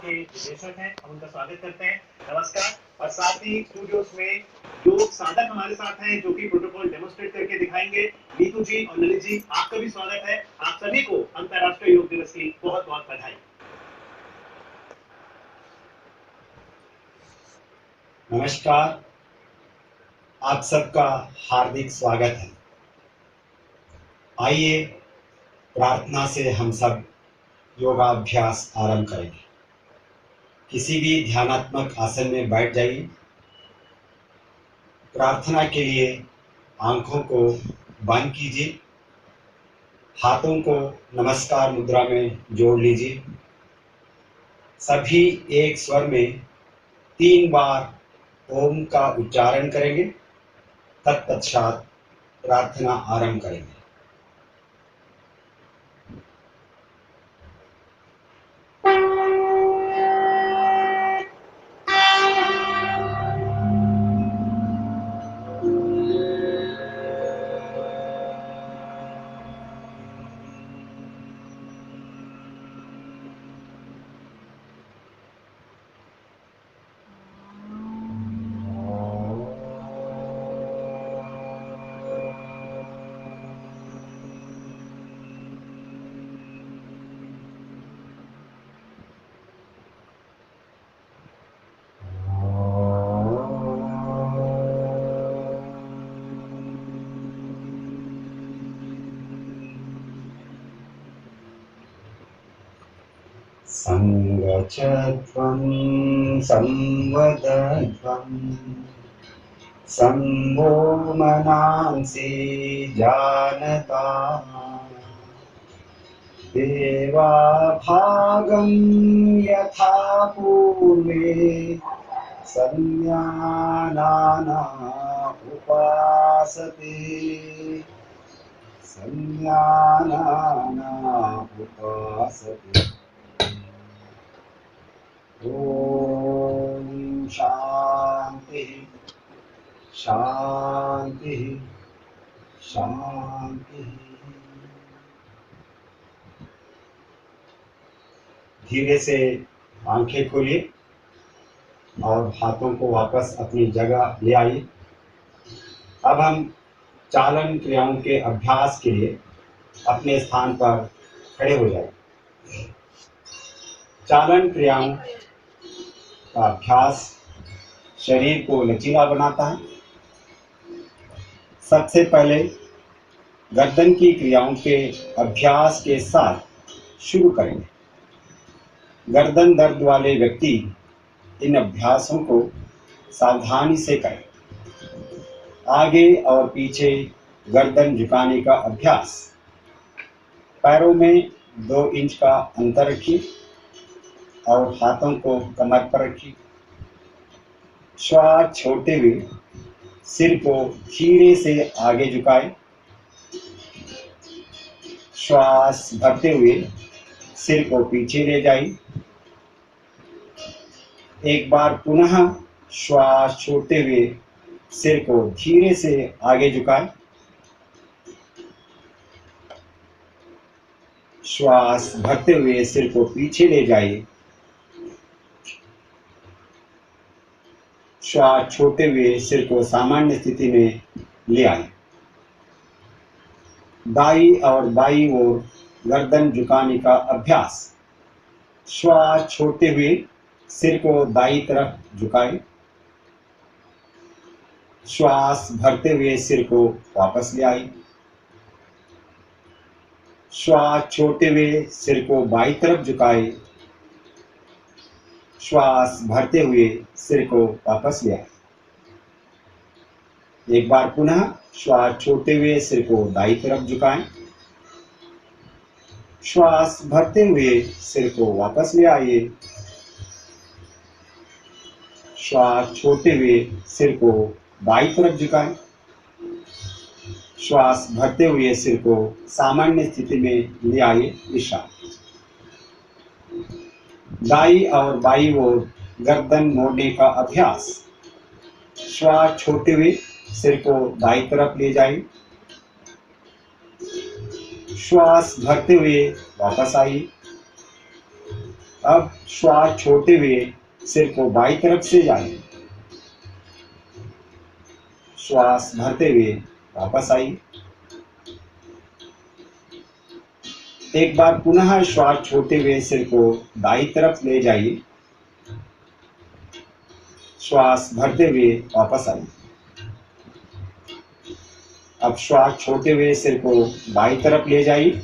के निदेशक हैं, हम उनका स्वागत करते हैं। नमस्कार। और साथ ही स्टूडियोज में जो साधक हमारे साथ हैं जो कि प्रोटोकॉल डेमोन्स्ट्रेट करके दिखाएंगे, नीतू जी और ललित जी, आपका भी स्वागत है। आप सभी को अंतर्राष्ट्रीय योग दिवस की बहुत बहुत बधाई। नमस्कार, आप सबका हार्दिक स्वागत है। आइए प्रार्थना से हम सब योगाभ्यास आरंभ करेंगे। किसी भी ध्यानात्मक आसन में बैठ जाइए। प्रार्थना के लिए आंखों को बंद कीजिए, हाथों को नमस्कार मुद्रा में जोड़ लीजिए। सभी एक स्वर में 3 बार ओम का उच्चारण करेंगे। तत्पश्चात प्रार्थना आरंभ करेंगे। संगच्छध्वं संवदध्वं सम्भो मनांसि जानता देवाभागं यथा पूर्वे संज्ञानाना उपासते संज्ञानाना उपासते। ओम शांति शांति शांति। धीरे से आंखें खोलिए और हाथों को वापस अपनी जगह ले आइए। अब हम चालन क्रियाओं के अभ्यास के लिए अपने स्थान पर खड़े हो जाए। चालन क्रियाओं का अभ्यास शरीर को लचीला बनाता है। सबसे पहले गर्दन की क्रियाओं के अभ्यास के साथ शुरू करेंगे। गर्दन दर्द वाले व्यक्ति इन अभ्यासों को सावधानी से करें। आगे और पीछे गर्दन झुकाने का अभ्यास। पैरों में 2 इंच का अंतर रखिए और हाथों को कमर पर रखिए। श्वास छोड़ते हुए सिर को धीरे से आगे झुकाएं। श्वास भरते हुए सिर को पीछे ले जाइए। एक बार पुनः श्वास छोड़ते हुए सिर को धीरे से आगे झुकाएं। श्वास भरते हुए सिर को पीछे ले जाइए। श्वास छोड़ते हुए सिर को सामान्य स्थिति में ले आए। दाई और बाई ओर गर्दन झुकाने का अभ्यास। श्वास छोड़ते हुए सिर को दाई तरफ झुकाएं। श्वास भरते हुए सिर को वापस ले आए। श्वास छोड़ते हुए सिर को बाई तरफ झुकाएं। श्वास भरते हुए सिर को वापस ले आए। एक बार पुनः श्वास छोड़ते हुए सिर को दाई तरफ झुकाएं। श्वास भरते हुए सिर को वापस ले आइए। श्वास छोड़ते हुए सिर को बाई तरफ झुकाएं। श्वास भरते हुए सिर को सामान्य स्थिति में ले आइए। विश्राम। दाई और बाई ओर गर्दन मोड़ने का अभ्यास। श्वास छोड़ते हुए सिर को दाई तरफ ले जाइए। श्वास भरते हुए वापस आइए। अब श्वास छोड़ते हुए सिर को बाईं तरफ से जाइए। श्वास भरते हुए वापस आइए। एक बार पुनः श्वास छोड़ते हुए सिर को दाईं तरफ ले जाइए। श्वास भरते हुए वापस आइए। अब श्वास छोड़ते हुए सिर को बाईं तरफ ले जाइए।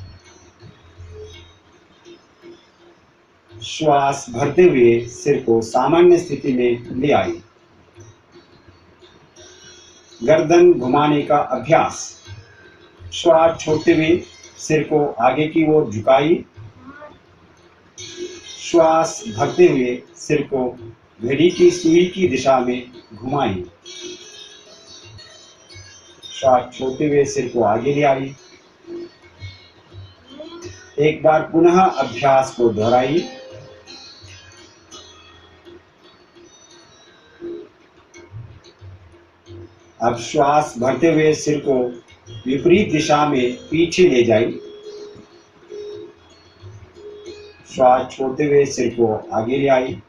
श्वास भरते हुए सिर को सामान्य स्थिति में ले आइए। गर्दन घुमाने का अभ्यास। श्वास छोड़ते हुए सिर को आगे की ओर झुकाइए। श्वास भरते हुए सिर को घड़ी की सुई की दिशा में घुमाइए। श्वास छोड़ते हुए सिर को आगे ले आइए। एक बार पुनः अभ्यास को दोहराइए। अब श्वास भरते हुए सिर को विपरीत दिशा में पीछे ले जाइए। श्वास छोड़ते हुए सिर को आगे ले आइए।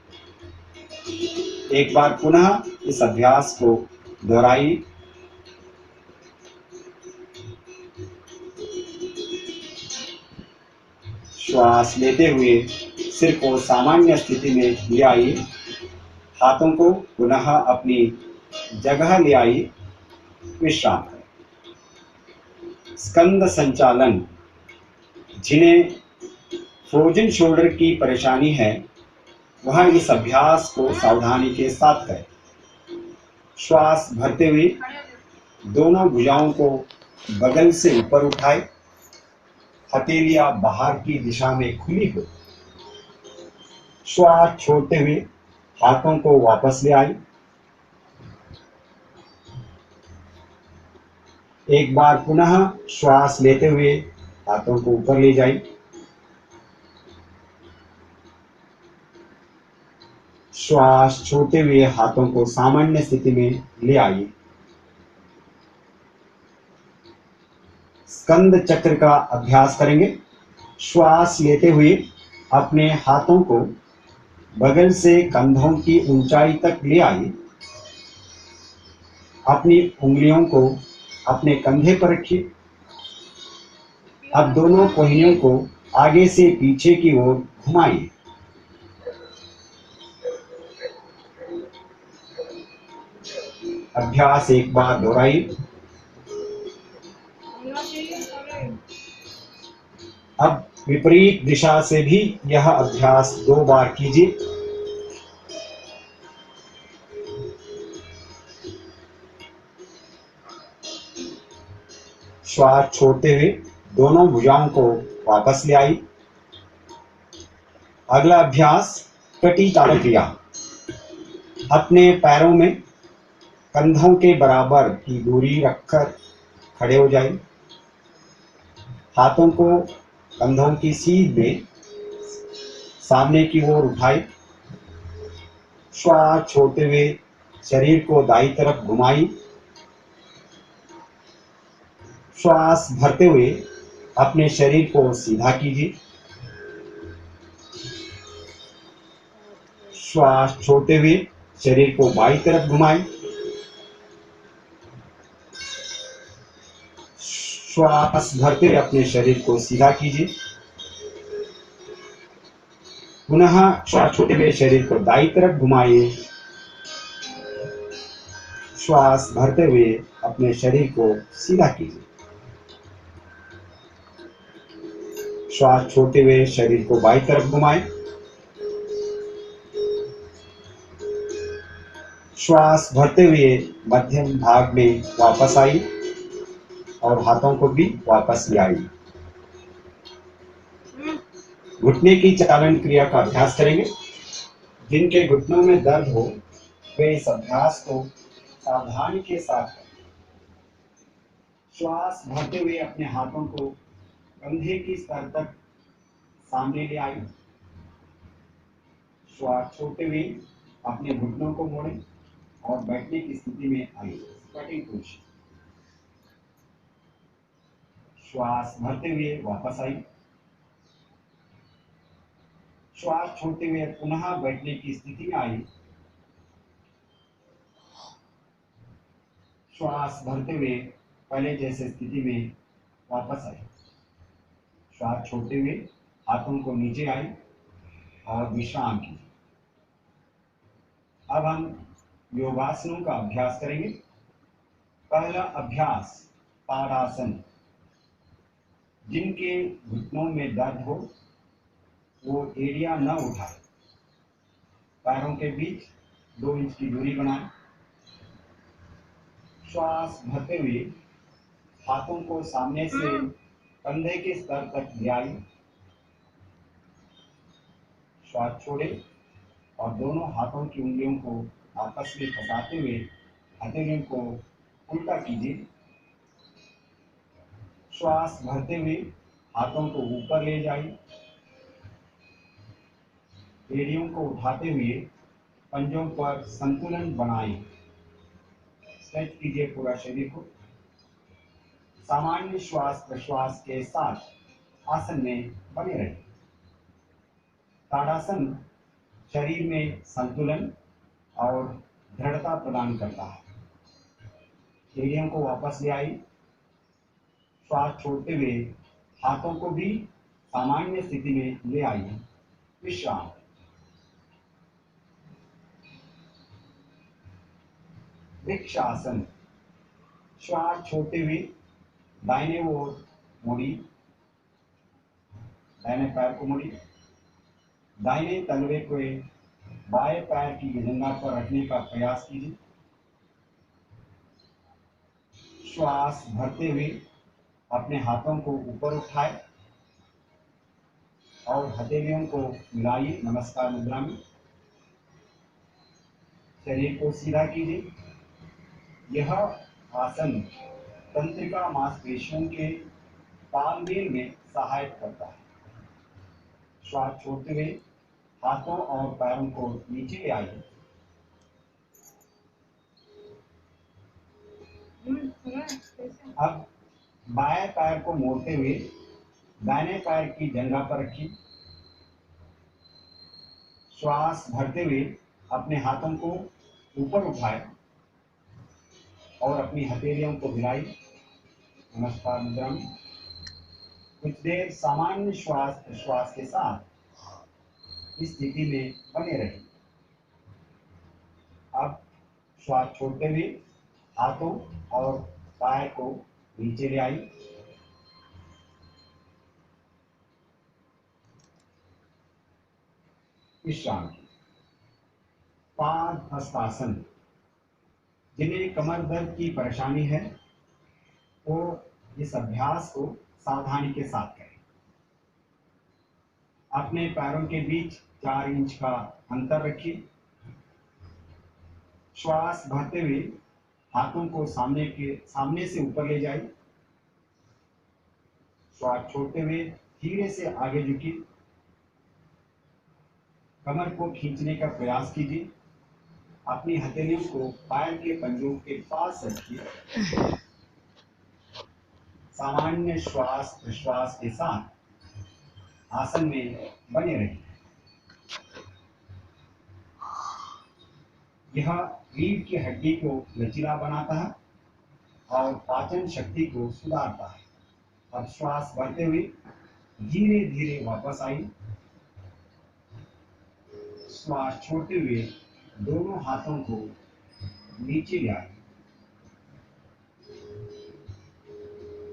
एक बार पुनः इस अभ्यास को दोहराइए। श्वास लेते हुए सिर को सामान्य स्थिति में ले आइए। हाथों को पुनः अपनी जगह ले आइए। विश्राम करें। स्कंद संचालन। जिन्हें फ्रोजन शोल्डर की परेशानी है वह इस अभ्यास को सावधानी के साथ करें। श्वास भरते हुए दोनों भुजाओं को बगल से ऊपर उठाएं। हथेलियां बाहर की दिशा में खुली हो। श्वास छोड़ते हुए हाथों को वापस ले आए। एक बार पुनः श्वास लेते हुए हाथों को ऊपर ले जाइए। श्वास छोड़ते हुए हाथों को सामान्य स्थिति में ले आइए। स्कंद चक्र का अभ्यास करेंगे। श्वास लेते हुए अपने हाथों को बगल से कंधों की ऊंचाई तक ले आइए। अपनी उंगलियों को अपने कंधे पर रखिए। अब दोनों कोहनियों को आगे से पीछे की ओर घुमाइए। अभ्यास एक बार दोहराइए। अब विपरीत दिशा से भी यह अभ्यास 2 बार कीजिए। श्वास छोड़ते हुए दोनों भुजाओं को वापस ले आई। अगला अभ्यास कटी ताल क्रिया। अपने पैरों में कंधों के बराबर की दूरी रखकर खड़े हो जाइए। हाथों को कंधों की सीध में सामने की ओर उठाई। श्वास छोड़ते हुए शरीर को दाईं तरफ घुमाई। श्वास भरते हुए अपने शरीर को सीधा कीजिए। श्वास छोड़ते हुए शरीर को बाईं तरफ घुमाएं। श्वास भरते हुए अपने शरीर को सीधा कीजिए। पुनः श्वास छोड़ते हुए शरीर को दाईं तरफ घुमाइए। श्वास भरते हुए अपने शरीर को सीधा कीजिए। श्वास छोड़ते हुए शरीर को बाईं तरफ घुमाएं। श्वास भरते हुए मध्यम भाग में वापस आई और हाथों को भी वापस ले आई। घुटने की चालन क्रिया का अभ्यास करेंगे। जिनके घुटनों में दर्द हो वे इस अभ्यास को सावधानी के साथ करें। श्वास भरते हुए अपने हाथों को कंधे की स्तर तक सामने ले आई। श्वास छोड़ते हुए अपने घुटनों को मोड़ें और बैठने की स्थिति में आइए। Squatting position. श्वास भरते हुए वापस आई। श्वास छोड़ते हुए पुनः बैठने की स्थिति में आई। श्वास भरते हुए पहले जैसे स्थिति में वापस आए। श्वास छोड़ते हुए हाथों को नीचे आई और विश्राम कीजिए। अब हम योगासनों का अभ्यास करेंगे। पहला अभ्यास ताड़ासन। जिनके घुटनों में दर्द हो वो एड़ियां न उठाए, पैरों के बीच 2 इंच की दूरी बनाएं। श्वास भरते हुए हाथों को सामने से कंधे के स्तर तक ले आई। श्वास छोड़े और दोनों हाथों की उंगलियों को आपस में फंसाते हुए हथेलियों को उल्टा कीजिए। श्वास भरते हुए हाथों को ऊपर ले जाइए। एड़ियों को उठाते हुए पंजों पर संतुलन बनाइए। स्ट्रेच कीजिए पूरा शरीर को। सामान्य श्वास प्रश्वास के साथ आसन में बने रहिए। ताड़ासन शरीर में संतुलन और दृढ़ता प्रदान करता है। एड़ियों को वापस ले आई। श्वास छोड़ते हुए हाथों को भी सामान्य स्थिति में ले आइए। विश्राम। वृक्षासन। श्वास छोड़ते हुए दाहिने ओर मुड़ी, दाहिने पैर को मुड़ी, दाहिने तलवे को बाएं पैर की जंघा पर रखने का प्रयास कीजिए। श्वास भरते हुए अपने हाथों को ऊपर उठाए और हथेलियों को मिलाइए नमस्कार मुद्रा में। शरीर को सीधा कीजिए। यह आसन तंत्रिका मांसपेशियों के तालमेल में सहायता करता है। श्वास छोड़ते हुए हाथों और पैरों को नीचे ले आइए। अब बाएं पैर को मोड़ते हुए दाहिने पैर की जंघा पर रखिए। श्वास भरते हुए अपने हाथों को ऊपर उठाए और अपनी हथेलियों को हिलाइए नमस्कार मुद्रा में। कुछ देर सामान्य श्वास प्रश्वास के साथ इस स्थिति में बने रहिए। अब श्वास छोड़ते हुए हाथों और पैर को नीचे ले आई। विश्राम। पाद हस्तासन। जिन्हें कमर दर्द की परेशानी है वो इस अभ्यास को सावधानी के साथ करें। अपने पैरों के बीच 4 इंच का अंतर रखिए। श्वास भरते हुए हाथों को सामने से ऊपर ले जाइए। श्वास छोड़ते हुए धीरे से आगे झुकिए। कमर को खींचने का प्रयास कीजिए। अपनी हथेलियों को पैर के पंजों के पास रखिए। सामान्य श्वास प्रश्वास के साथ आसन में बने रहिए। यह रीढ़ की हड्डी को लचीला बनाता है और पाचन शक्ति को सुधारता है। अब श्वास भरते हुए धीरे धीरे वापस आई। श्वास छोड़ते हुए दोनों हाथों को नीचे ले आई।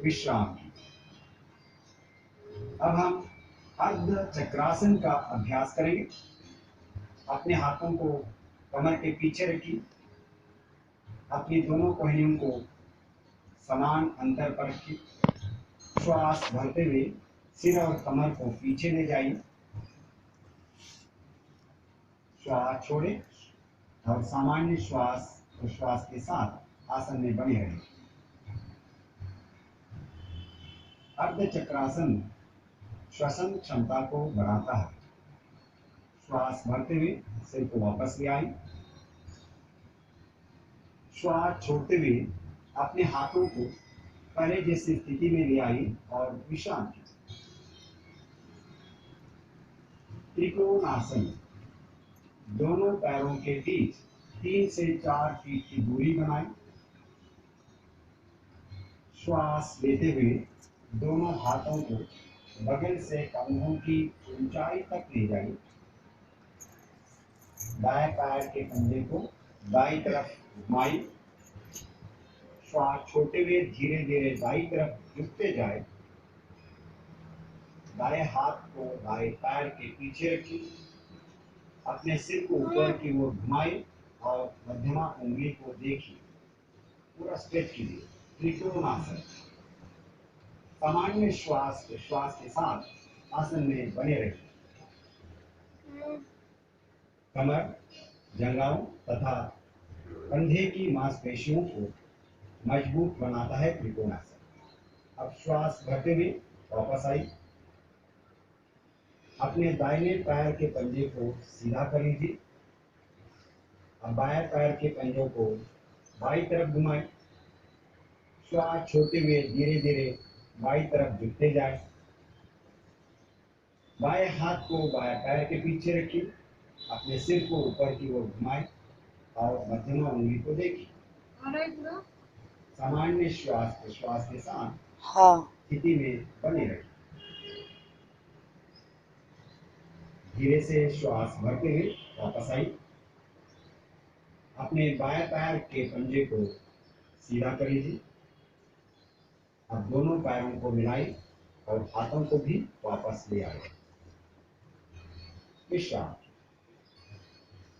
विश्राम। अब हम अर्ध चक्रासन का अभ्यास करेंगे। अपने हाथों को कमर के पीछे रखिए। अपनी दोनों कोहनियों को समान अंतर पर रखिए। श्वास भरते हुए सिर और कमर को पीछे ले जाइए। श्वास छोड़े और सामान्य श्वास प्रश्वास के साथ आसन में बने रहें। अर्ध चक्रासन श्वसन क्षमता को बढ़ाता है। श्वास भरते हुए सिर को वापस ले आई। श्वास छोड़ते हुए अपने हाथों को पहले जैसी स्थिति में ले आई और विश्राम कीजिए। त्रिकोणासन। दोनों पैरों के बीच 3 से 4 फीट की दूरी बनाएं। श्वास लेते हुए दोनों हाथों को बगल से कंधों की ऊंचाई तक ले जाएं। दाएं पैर के पंजे को दाईं तरफ घुमाएं। श्वास छोड़ते हुए धीरे धीरे दाईं तरफ झुकते जाए। दाएं हाथ को दाएं पैर के पीछे रखिए। अपने सिर को ऊपर की ओर घुमाएं और मध्यमा उंगली को देखिए। पूरा स्ट्रेच कीजिए। त्रिकोणासन। सामान्य श्वास के साथ आसन में बने रहिए। कमर, जंघाओं तथा कंधे की मांसपेशियों को मजबूत बनाता है त्रिकोणासन। अब श्वास भरते हुए वापस आई। अपने दाहिने पैर के पंजे को सीधा कर लीजिए। अब बाएं पैर के पंजों को बाईं तरफ घुमाएं। श्वास छोड़ते हुए धीरे धीरे बाईं तरफ झुकते जाए। बाएं हाथ को बाएं पैर के पीछे रखिए। अपने सिर को ऊपर की ओर घुमाएं और मध्यमा उंगली को देखिए। सामान्य श्वास के साथ स्थिति में बने रहिए। धीरे से श्वास भरते हुए वापस आई। अपने बाएं पैर के पंजे को सीधा कर लीजिए। अब दोनों पैरों को मिलाएं और हाथों को भी वापस ले आए। विश्राम।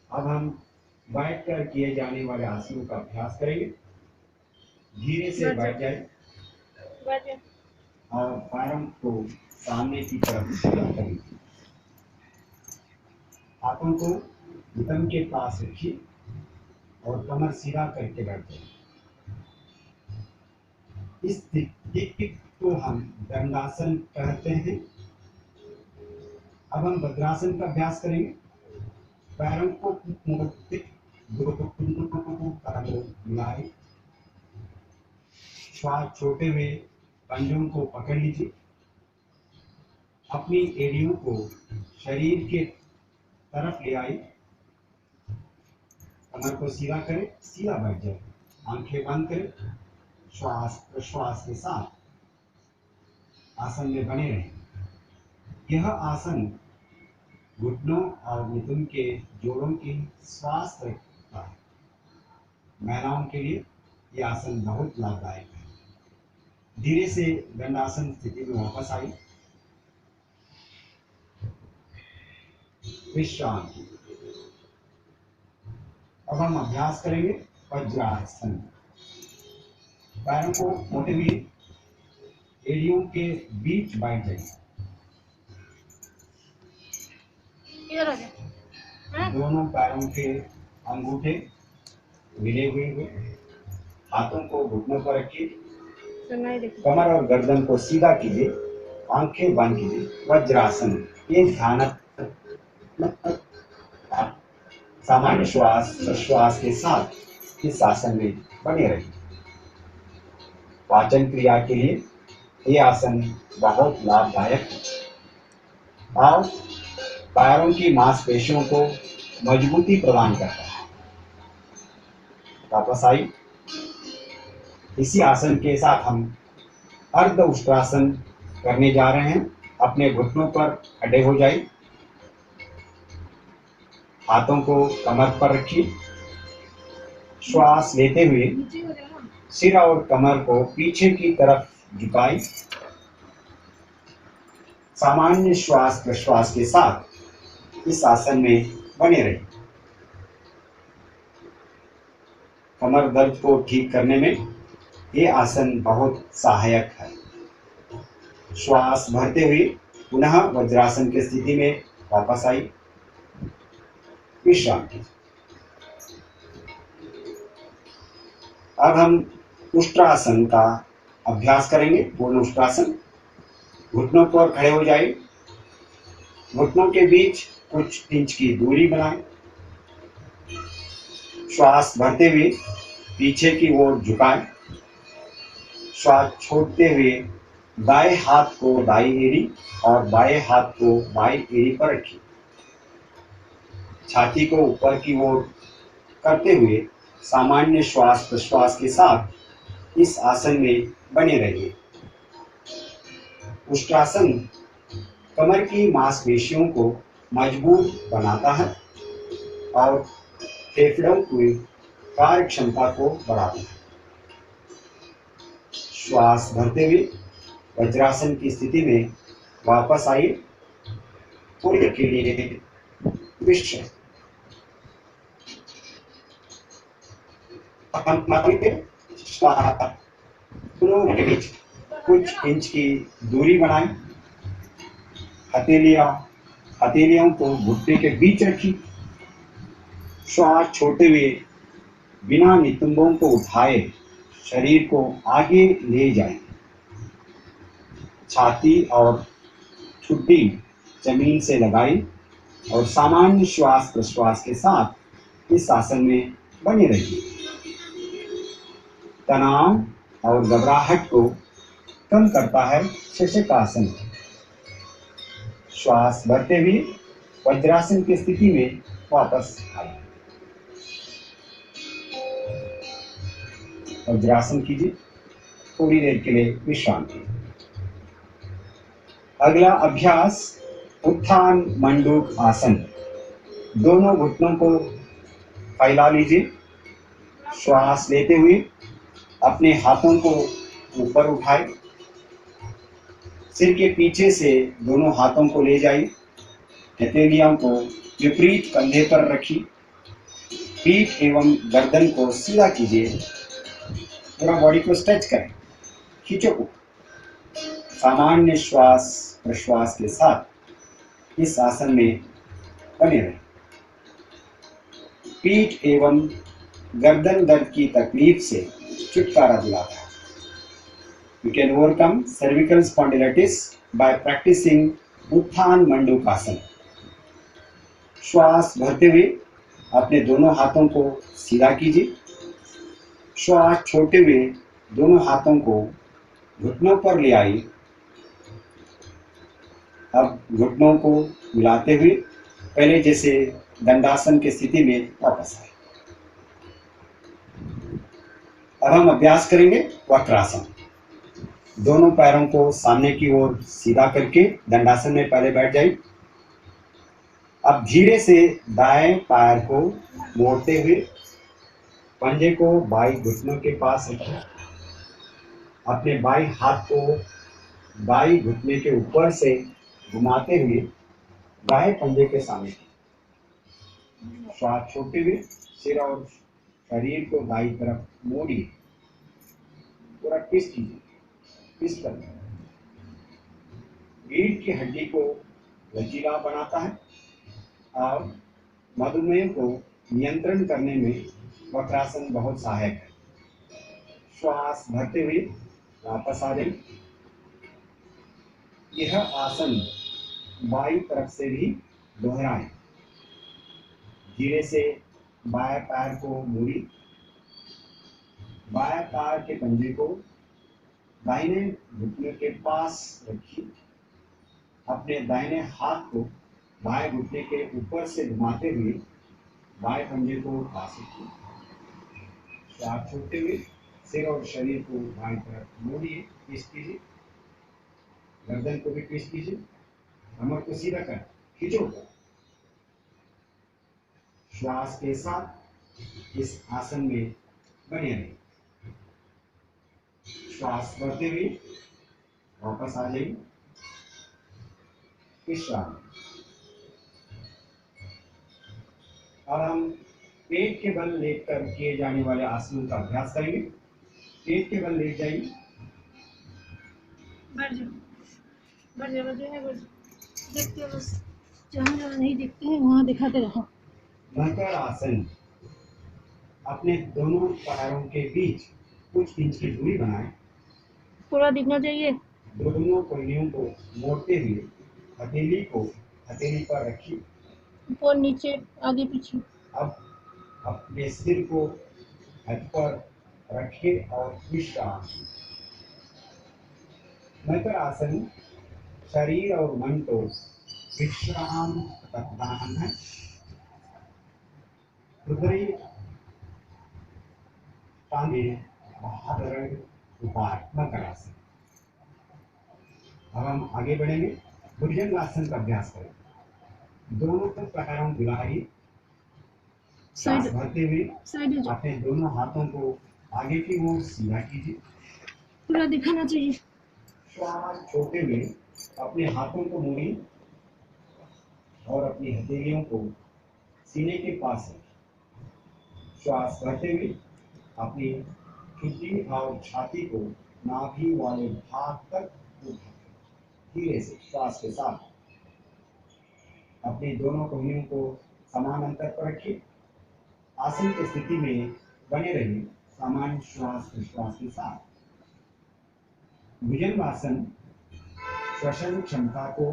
अब हम बैठकर किए जाने वाले आसनों का अभ्यास करेंगे। धीरे से बैठ जाए और पैरों को सामने की तरफ सीधा करें। हाथों को घुटन के पास रखिए और कमर सीधा करके बैठ जाइए। इस स्थिति को हम दंडासन कहते हैं। अब हम वज्रासन का अभ्यास करेंगे। पैरों को मिलाएं। श्वास छोड़ते हुए पंजों को पकड़ लीजिए। अपनी एड़ियों को शरीर के तरफ ले आई। कमर को सीधा करें, सीधा बैठ जाए। आंखें बंद करें। श्वास प्रश्वास के साथ आसन में बने रहें। यह आसन घुटनों और मिथुन के जोड़ों की स्वास्थ्य रखता है। महिलाओं के लिए यह आसन बहुत लाभदायक है। धीरे से दंडासन स्थिति में वापस आई। विश्राम। अब हम अभ्यास करेंगे वज्रासन। पैरों को मोटे हुए एड़ियों के बीच बैठ जाइए। दोनों पैरों के अंगूठे मिले हुए हाथों को घुटनों पर रखिए। कमर और गर्दन को सीधा कीजिए। आंखें बंद कीजिए। वज्रासन। ये ध्यान सामान्य श्वास प्रश्वास के साथ इस आसन में बने रहिए। पाचन क्रिया के लिए ये आसन बहुत लाभदायक है और पैरों की मांसपेशियों को मजबूती प्रदान करता है। वापस आई। इसी आसन के साथ हम अर्ध उष्ट्रासन करने जा रहे हैं। अपने घुटनों पर खड़े हो जाइए। हाथों को कमर पर रखिए। श्वास लेते हुए सिर और कमर को पीछे की तरफ झुकाएं। सामान्य श्वास प्रश्वास के साथ इस आसन में बने रहें। कमर दर्द को ठीक करने में ये आसन बहुत सहायक है। श्वास भरते हुए पुनः वज्रासन की स्थिति में वापस आई। विश्राम कीजिए। अब हम उष्ट्रासन का अभ्यास करेंगे। पूर्ण उष्ट्रासन। घुटनों पर खड़े हो जाइए। घुटनों के बीच कुछ इंच की दूरी बनाएं। श्वास भरते हुए पीछे की ओर झुकाएं। श्वास छोड़ते हुए दाएं हाथ को दाईं एड़ी और बाएं हाथ को बाईं एड़ी पर रखिए। छाती को ऊपर की ओर करते हुए सामान्य श्वास प्रश्वास के साथ इस आसन में बने रहिए। उष्ट्रासन कमर की मांसपेशियों को मजबूत बनाता है और फेफड़ों की कार्य क्षमता को बढ़ाता है। श्वास भरते हुए वज्रासन की स्थिति में वापस आइए। थोड़ी देर के लिए विश्राम। दोनों के बीच कुछ इंच की दूरी बनाएं। हथेलियों को घुटने के बीच रखी। श्वास छोड़ते हुए बिना नितंबों को उठाए शरीर को आगे ले जाएं। छाती और ठुड्डी जमीन से लगाई और सामान्य श्वास प्रश्वास के साथ इस आसन में बने रहिए। तनाव और घबराहट को कम करता है शशकासन। श्वास भरते हुए वज्रासन की स्थिति में वापस आइए। वज्रासन कीजिए। थोड़ी देर के लिए विश्राम कीजिए। अगला अभ्यास उत्थान मंडूक आसन। दोनों घुटनों को फैला लीजिए। श्वास लेते हुए अपने हाथों को ऊपर उठाएं। सिर के पीछे से दोनों हाथों को ले जाइए। हथेलियों को विपरीत कंधे पर रखिए। पीठ एवं गर्दन को सीधा कीजिए। पूरा बॉडी को स्ट्रेच करें। खींचो को। सामान्य श्वास प्रश्वास के साथ इस आसन में बने रहें। पीठ एवं गर्दन दर्द की तकलीफ से छुटकारा दिलाता है। You can overcome cervical spondylitis by practicing उत्थान मंडूकासन। श्वास भरते हुए अपने दोनों हाथों को सीधा कीजिए। श्वास छोड़ते हुए दोनों हाथों को घुटनों पर ले आइए। अब घुटनों को मिलाते हुए पहले जैसे दंडासन की स्थिति में वापस आए। अब हम अभ्यास करेंगे वक्रासन। दोनों पैरों को सामने की ओर सीधा करके दंडासन में पहले बैठ जाइए। अब धीरे से दाएं पैर को मोड़ते हुए पंजे को बाई घुटनों के पास रखें। अपने बाई हाथ को बाई घुटने के ऊपर से घुमाते हुए दाएं पंजे के सामने। श्वास छोड़ते हुए सिर और शरीर को दाई तरफ मोड़िए। पूरा ट्विस्ट कीजिए। ट्विस्ट करना रीढ़ की हड्डी को लचीला बनाता है और मधुमेह को नियंत्रण करने में वक्रासन बहुत सहायक है। श्वास भरते हुए वापस आ जाइए। यह आसन बाईं तरफ से भी दोहराएं। धीरे से बाएं पैर को मोड़ी। बाएं पैर के पंजे को दाहिने घुटने के पास रखिए। अपने दाहिने हाथ को बाएं घुटने के ऊपर से घुमाते हुए बाएं पंजे को पास रखिए। श्वास छोड़ते हुए सिर और शरीर को बाईं तरफ मोड़िए। ट्विस्ट कीजिए। गर्दन को भी ट्विस्ट कीजिए। कमर को सीधा कर खींचो। श्वास के साथ इस आसन में बने रहें। श्वास भरते हुए वापस आ जाइए। विश्राम। अब हम पेट के बल लेटकर किए जाने वाले आसनों का अभ्यास करेंगे। पेट के बल लेट जाइए। देखते हो बस, जहाँ जहाँ नहीं दिखते हैं वहाँ दिखाते रहो। मकर आसन। अपने दोनों पैरों के बीच कुछ इंच की दूरी बनाएं। पूरा दिखना चाहिए। दोनों कोहनियों को मोड़ते हुए हथेली को हथेली पर रखिए। ऊपर नीचे आगे पीछे। अब अपने सिर को हथ पर रखें और विश्राम। मकर आसन शरीर और मन को विश्राम प्रदान है। रुद्री टांगे बहादुर उपाय मकर आसन। अब हम आगे बढ़ेंगे, भुजंगासन का अभ्यास करेंगे। दोनों प्रकारों गिराई, सांस भरते हुए साइड अपने दोनों हाथों को आगे की ओर सीधा कीजिए। पूरा दिखाना चाहिए। श्वास छोड़ते हुए अपने हाथों को मोड़िए और अपनी हथेलियों को सीने के पास रखिए। श्वास भरते हुए अपनी ठुड्डी और छाती को नाभि वाले भाग तक उठाएं। धीरे से श्वास के साथ अपनी दोनों कोहनियों को समान अंतर पर रखिए। आसन की स्थिति में बने रहिए, सामान्य श्वास प्रश्वास के साथ। भुजंगासन श्वसन क्षमता को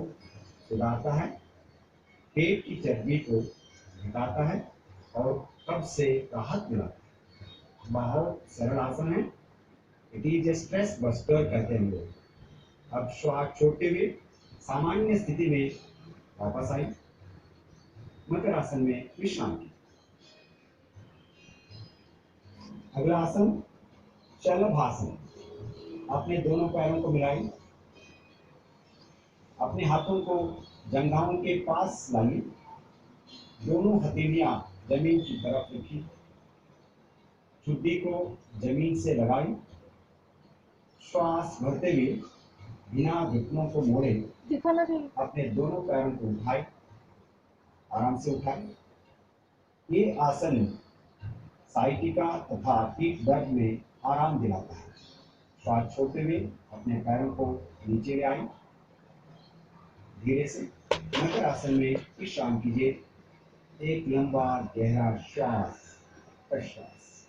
सुधारता है, पेट की चर्बी को घटाता है और कब्ज से राहत मिलाता है। बहुत सरल आसन है, it is a stress buster कहते हैं लोग। अब श्वास छोड़ते हुए सामान्य स्थिति में वापस आई, मकर आसन में विश्राम की। अगला आसन शलभासन। अपने दोनों पैरों को मिलाइए, अपने हाथों को जंघाओं के पास लाइए, दोनों हथेलियां जमीन की तरफ रखिए, ठुड्डी को जमीन से लगाई। श्वास भरते हुए बिना घुटनों को मोड़े दिखाना चाहिए। अपने दोनों पैरों को उठाए, आराम से उठाए। ये आसन साइटिका तथा पीठ दर्द में आराम दिलाता है। श्वास छोड़ते हुए अपने पैरों को नीचे ले आए, धीरे से मकर आसन में विश्राम कीजिए। एक लंबा गहरा श्वास प्रश्वास।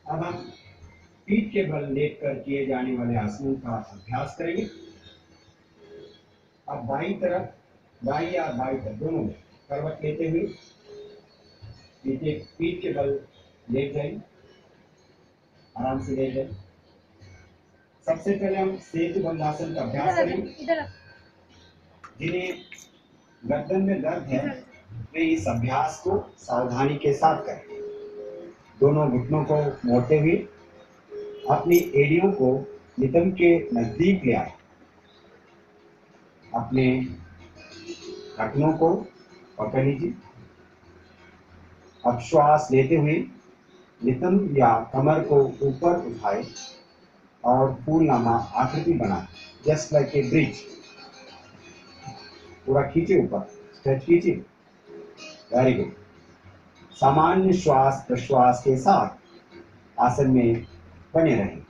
अब हम पीठ के बल लेटकर किए जाने वाले आसनों का अभ्यास करेंगे। अब बाईं तरफ, दाईं या बाईं तरफ दोनों में करवट लेते हुए पीठ के बल लेट जाए, आराम से लेट जाए। सबसे पहले हम सेतु बंधासन का अभ्यास करेंगे। इधर जिन्हें गर्दन में दर्द है वे इस अभ्यास को सावधानी के साथ करें। दोनों घुटनों को मोड़ते हुए अपनी एड़ियों को नितंब के नजदीक ले आए। अपने घुटनों को पकड़ लीजिए। अब श्वास लेते हुए नितंब या कमर को ऊपर उठाए और फूलनामा आकृति बनाए, जस्ट लाइक ए ब्रिज। पूरा खींचे ऊपर, स्ट्रेच कीजिए। Very good. सामान्य श्वास प्रश्वास के साथ आसन में बने रहें।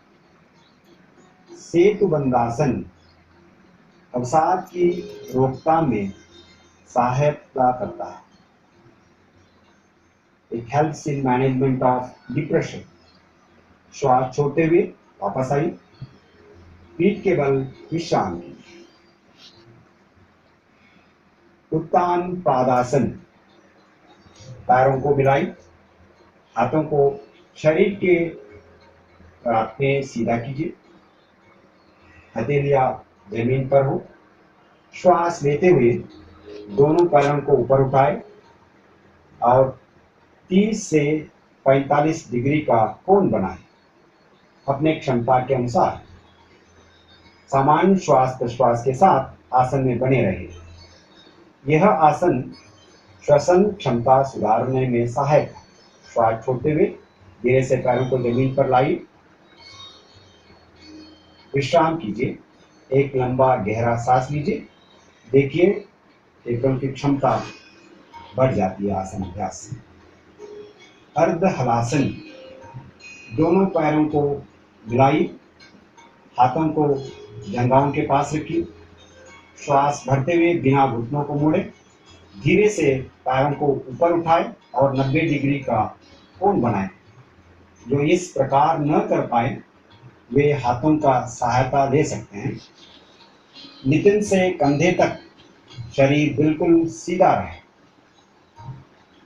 सेतु बंधासन अवसाद की रोकथाम में सहायता करता है। It helps in management of depression. श्वास छोड़ते हुए वापस आई, पीठ के बल विश्राम की। उत्तान पादासन। पैरों को मिलाई, हाथों को शरीर के रात में सीधा कीजिए, हथेलियां जमीन पर हो। श्वास लेते हुए दोनों पैरों को ऊपर उठाए और 30 से 45 डिग्री का कोण बनाए। अपने क्षमता के अनुसार सामान्य श्वास प्रश्वास के साथ आसन में बने रहे। यह आसन श्वसन क्षमता सुधारने में सहायक है। श्वास छोड़ते हुए धीरे से पैरों को जमीन पर लाइए, विश्राम कीजिए। एक लंबा गहरा सांस लीजिए। देखिए फेफड़ों की क्षमता बढ़ जाती है आसन अभ्यास से। अर्ध हलासन। दोनों पैरों को मिलाइए, हाथों को जंघाओं के पास रखिए। श्वास भरते हुए बिना घुटनों को मोड़े धीरे से पैरों को ऊपर उठाए और 90 डिग्री का कोण बनाएं। जो इस प्रकार न कर पाए वे हाथों का सहायता ले सकते हैं। नितिन से कंधे तक शरीर बिल्कुल सीधा रहे।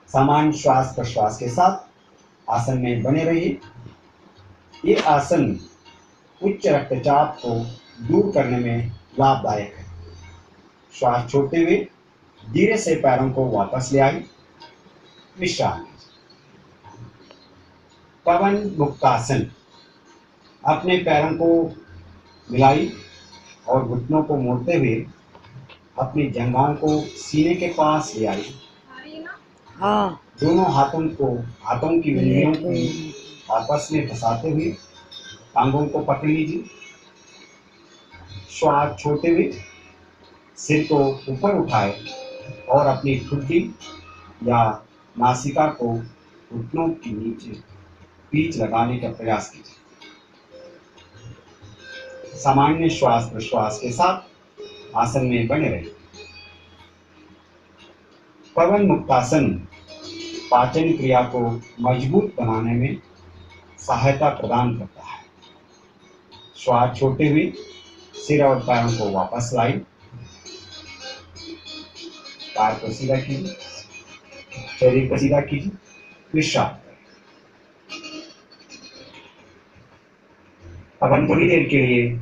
सामान्य श्वास प्रश्वास के साथ आसन में बने रहिए। ये आसन उच्च रक्तचाप को दूर करने में लाभदायक है। श्वास छोड़ते हुए धीरे से पैरों को वापस ले आए, विश्राम कीजिए। पवन मुक्तासन, अपने पैरों को मिलाई और घुटनों को मोड़ते हुए अपनी जंघाओं को सीने के पास ले आई। हाँ दोनों हाथों की उंगलियों की आपस में फंसाते हुए टांगों को पकड़ लीजिए। श्वास छोड़ते हुए सिर को ऊपर उठाए और अपनी ठुड्डी या नासिका को घुटनों के नीचे बीच लगाने का प्रयास कीजिए। सामान्य श्वास प्रश्वास के साथ आसन में बने रहिए। पवन मुक्तासन पाचन क्रिया को मजबूत बनाने में सहायता प्रदान करता है। श्वास छोड़ते हुए सिर और पैरों को वापस लाई। पैर को सीधा कीजिए, शरीर को सीधा कीजिए, विश्राम करें। अब हम थोड़ी देर के लिए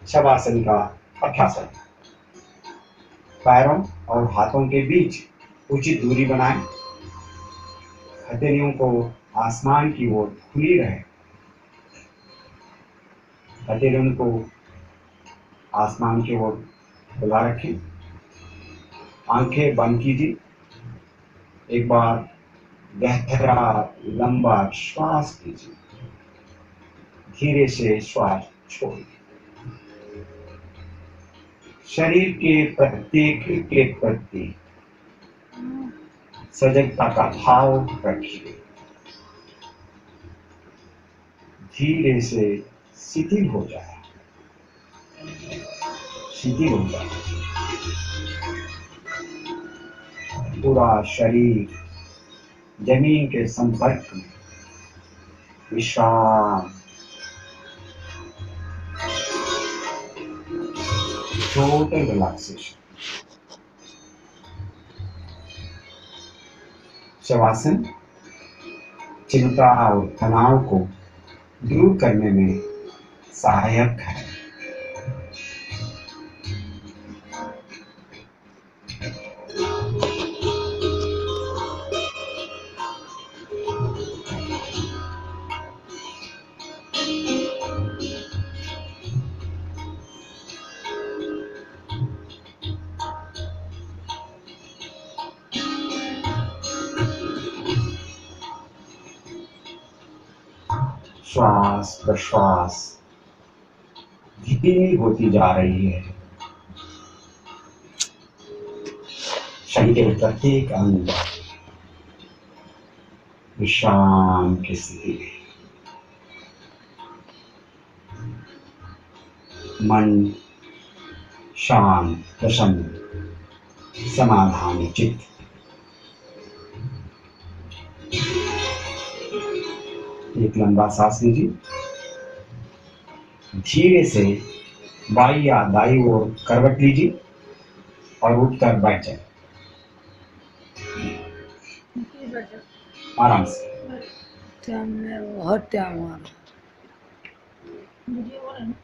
शवासन का अभ्यास करें। पैरों और हाथों के बीच उचित दूरी बनाएं। हथेलियों को आसमान की ओर खुली रहे। हथेलियों को आसमान की ओर खुला रखें। आंखें बंद कीजिए। एक बार गहरा लंबा श्वास कीजिए। धीरे से श्वास छोड़िए। शरीर के प्रत्येक के प्रति सजगता का भाव रखिए। धीरे से शिथिल हो जाए। शिथिल हो जाए। पूरा शरीर जमीन के संपर्क में। विश्राम। Total relaxation. शवासन चिंता और तनाव को दूर करने में सहायक है। श्वास प्रश्वास धीमी होती जा रही है। शरीर के प्रत्येक अंग विश्राम की स्थिति में। मन शांत, प्रसन्न, समाधानी चित्त। एक लंबा सांस लीजिए। धीरे से बाई या दाई ओर करवट लीजिए और उठकर बैठ जाए। आराम से।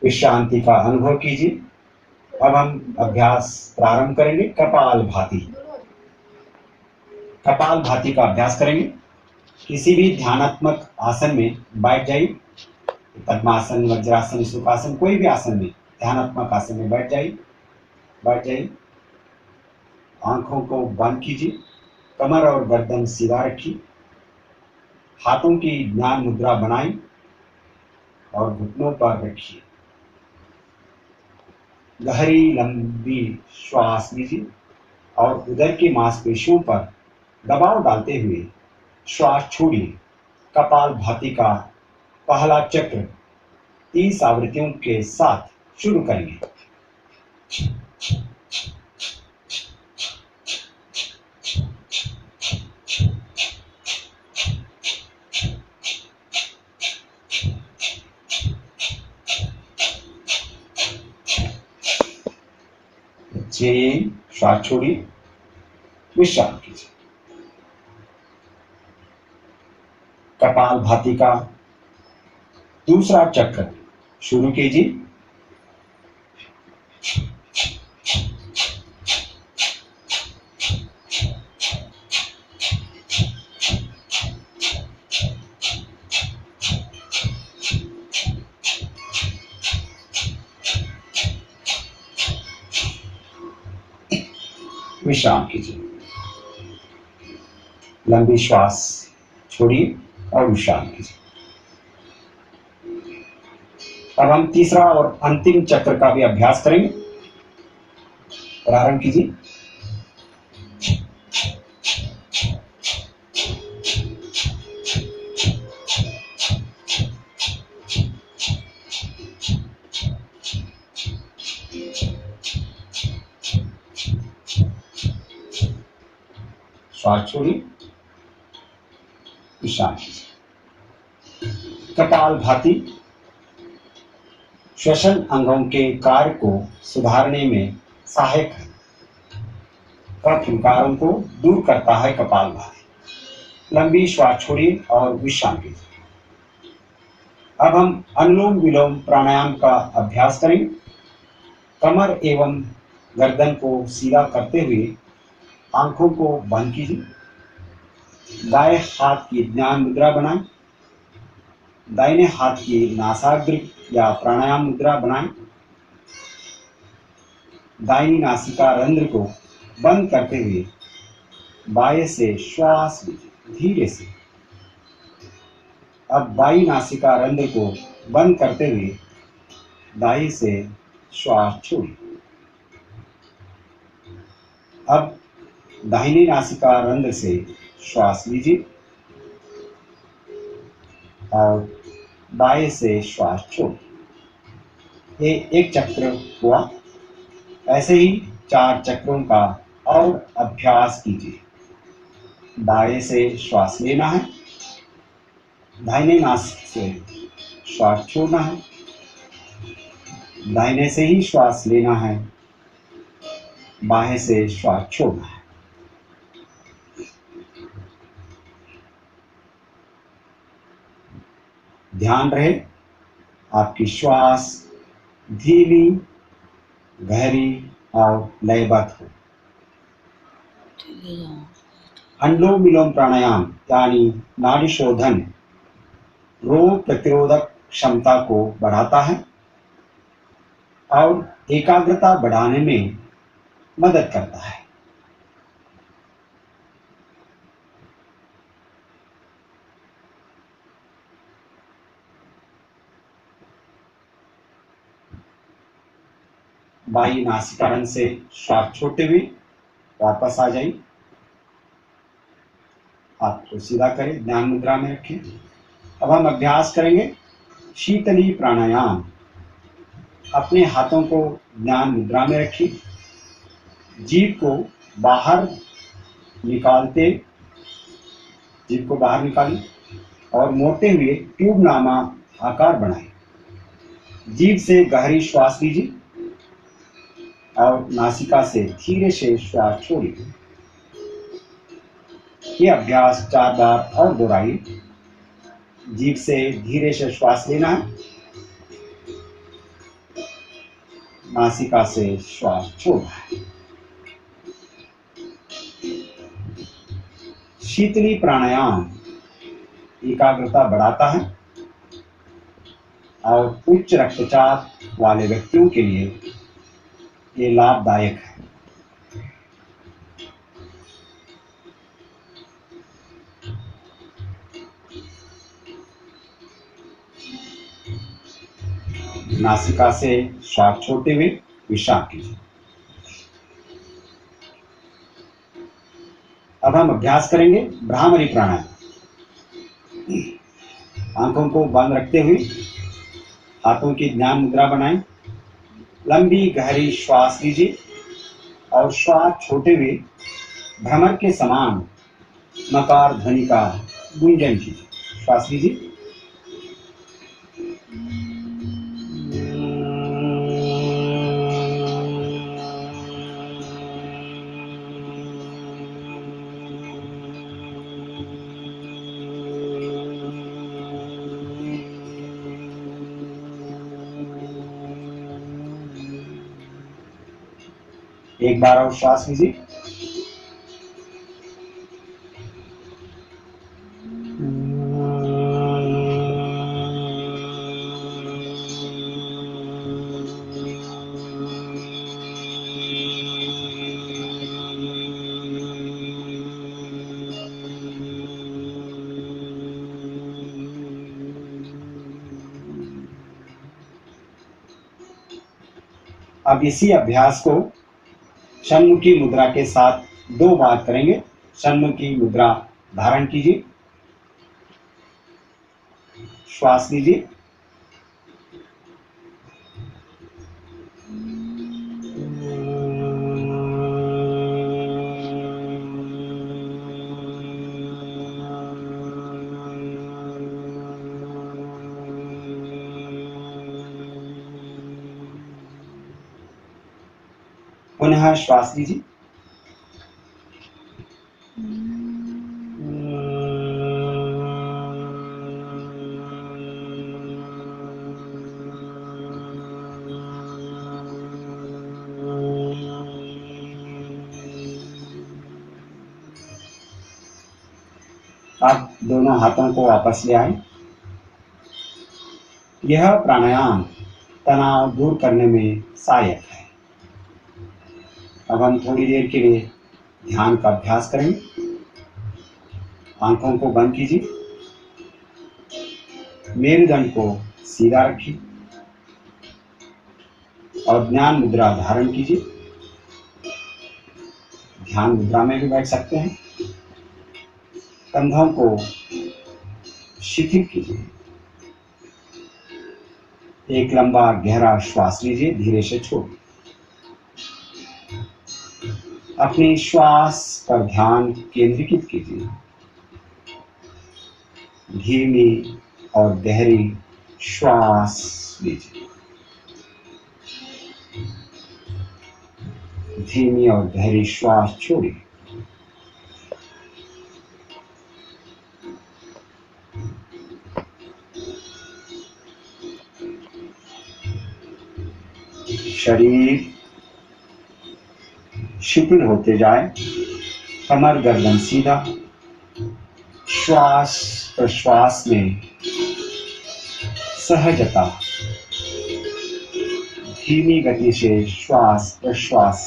विश्रांति का अनुभव कीजिए। अब हम अभ्यास प्रारंभ करेंगे। कपालभाति। कपालभाति का अभ्यास करेंगे। किसी भी ध्यानात्मक आसन में बैठ जाइए। पद्मासन, वज्रासन, सुखासन, कोई भी आसन में, ध्यानात्मक आसन में बैठ जाइए। आंखों को बंद कीजिए। कमर और गर्दन सीधा रखिए। हाथों की ज्ञान मुद्रा बनाएं और घुटनों पर रखिए। गहरी लंबी श्वास लीजिए और उदर की मांसपेशियों पर दबाव डालते हुए श्वास छोड़िए। कपालभाति का पहला चक्र 30 आवृत्तियों के साथ शुरू करेंगे। श्वास छोड़िए। विश्राम कीजिए। कपालभाति का दूसरा चक्र शुरू कीजिए। विश्राम कीजिए। लंबी श्वास छोड़िए और विश्राम कीजिए। अब हम तीसरा और अंतिम चक्र का भी अभ्यास करेंगे। प्रारंभ कीजिए। श्वास छोड़िए, विश्राम कीजिए। कपालभाति श्वसन अंगों के कार्य को सुधारने में सहायक है। कफ विकारों को दूर करता है कपालभाति। लंबी श्वास छोड़िए और विश्राम कीजिए। अब हम अनुलोम विलोम प्राणायाम का अभ्यास करेंगे। कमर एवं गर्दन को सीधा करते हुए आंखों को बंद कीजिए। दाएं हाथ की ध्यान मुद्रा बनाएं। दाहिने हाथ की नासाग्र या प्राणायाम मुद्रा बनाएं। दाहिनी नासिका रंध्र को बंद करते हुए बाएं से श्वास लीजिए धीरे से। अब बाईं नासिका रंध्र को बंद करते हुए दाएं से श्वास छोड़िए। अब दाहिनी नासिका रंध्र से श्वास लीजिए और बाएं से श्वास छोड़िए। ये एक चक्र हुआ। ऐसे ही 4 चक्रों का और अभ्यास कीजिए। बाएं से श्वास लेना है, दाहिने नासिक से श्वास छोड़ना है, दाहिने से ही श्वास लेना है, बाएं से श्वास छोड़ना है। ध्यान रहे आपकी श्वास धीमी, गहरी और लयबद्ध हो। अनुलोम विलोम प्राणायाम यानी नाड़ी शोधन रोग प्रतिरोधक क्षमता को बढ़ाता है और एकाग्रता बढ़ाने में मदद करता है। बाई नासिकारण से श्वास छोड़ते हुए वापस आ जाइए। हाथ को सीधा करें, ध्यान मुद्रा में रखें। अब हम अभ्यास करेंगे शीतली प्राणायाम। अपने हाथों को ध्यान मुद्रा में रखिए। जीभ को बाहर निकालिए और मोड़ते हुए ट्यूब नामा आकार बनाएं। जीभ से गहरी श्वास लीजिए और नासिका से धीरे से श्वास छोड़िए। ये अभ्यास 4 बार और दोहराइए। जीभ से धीरे से श्वास लेना है, नासिका से श्वास छोड़ना है। शीतली प्राणायाम एकाग्रता बढ़ाता है और उच्च रक्तचाप वाले व्यक्तियों के लिए ये लाभदायक है। नासिका से श्वास छोड़ते हुए विश्राम कीजिए। अब हम अभ्यास करेंगे भ्रामरी प्राणायाम। आंखों को बंद रखते हुए हाथों की ध्यान मुद्रा बनाएं। लंबी गहरी श्वास लीजिए और श्वास छोड़ते हुए भ्रमर के समान नकार ध्वनि का गुंजन कीजिए। श्वास लीजिए। एक बार और श्वास लीजिए। अब इसी अभ्यास को षण्मुखी मुद्रा के साथ 2 बार करेंगे। षण्मुखी मुद्रा धारण कीजिए, श्वास लीजिए, पुनः श्वास लीजिए, आप दोनों हाथों को वापस ले आए। यह प्राणायाम तनाव दूर करने में सहायक है। अब हम थोड़ी देर के लिए ध्यान का अभ्यास करेंगे। आंखों को बंद कीजिए, मेरुदंड को सीधा रखिए और ध्यान मुद्रा धारण कीजिए। ध्यान मुद्रा में भी बैठ सकते हैं। कंधों को शिथिल कीजिए। एक लंबा गहरा श्वास लीजिए, धीरे से छोड़िए। अपनी श्वास पर ध्यान केंद्रित कीजिए। धीमी और गहरी श्वास लीजिए। धीमी और गहरी श्वास छोड़िए। शरीर शिथिल होते जाए, कमर गर्दन सीधा। श्वास प्रश्वास में सहजता, धीमी गति से श्वास प्रश्वास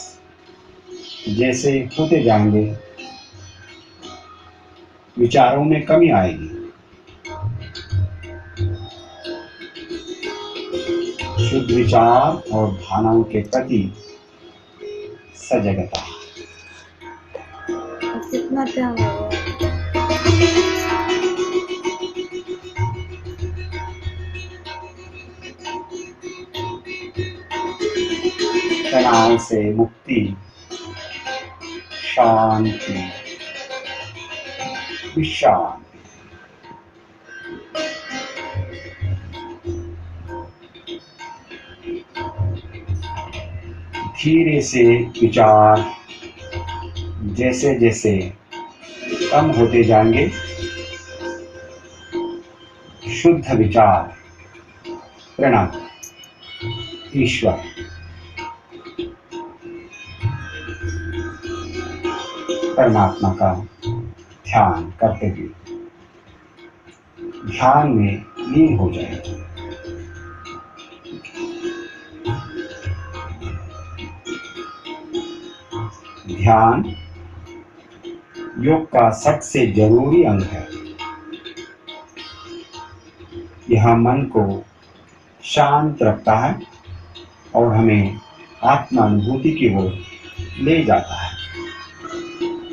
जैसे होते जाएंगे, विचारों में कमी आएगी। शुद्ध विचार और भावनाओं के प्रति सजगता। कितना टाइम लगा? तनाव से मुक्ति, शांति, विश्राम। धीरे से विचार जैसे जैसे कम होते जाएंगे, शुद्ध विचार, प्रणव, ईश्वर, परमात्मा का ध्यान करते हुए ध्यान में लीन हो जाएंगे। ध्यान योग का सबसे जरूरी अंग है। यह मन को शांत रखता है और हमें आत्मानुभूति की ओर ले जाता है।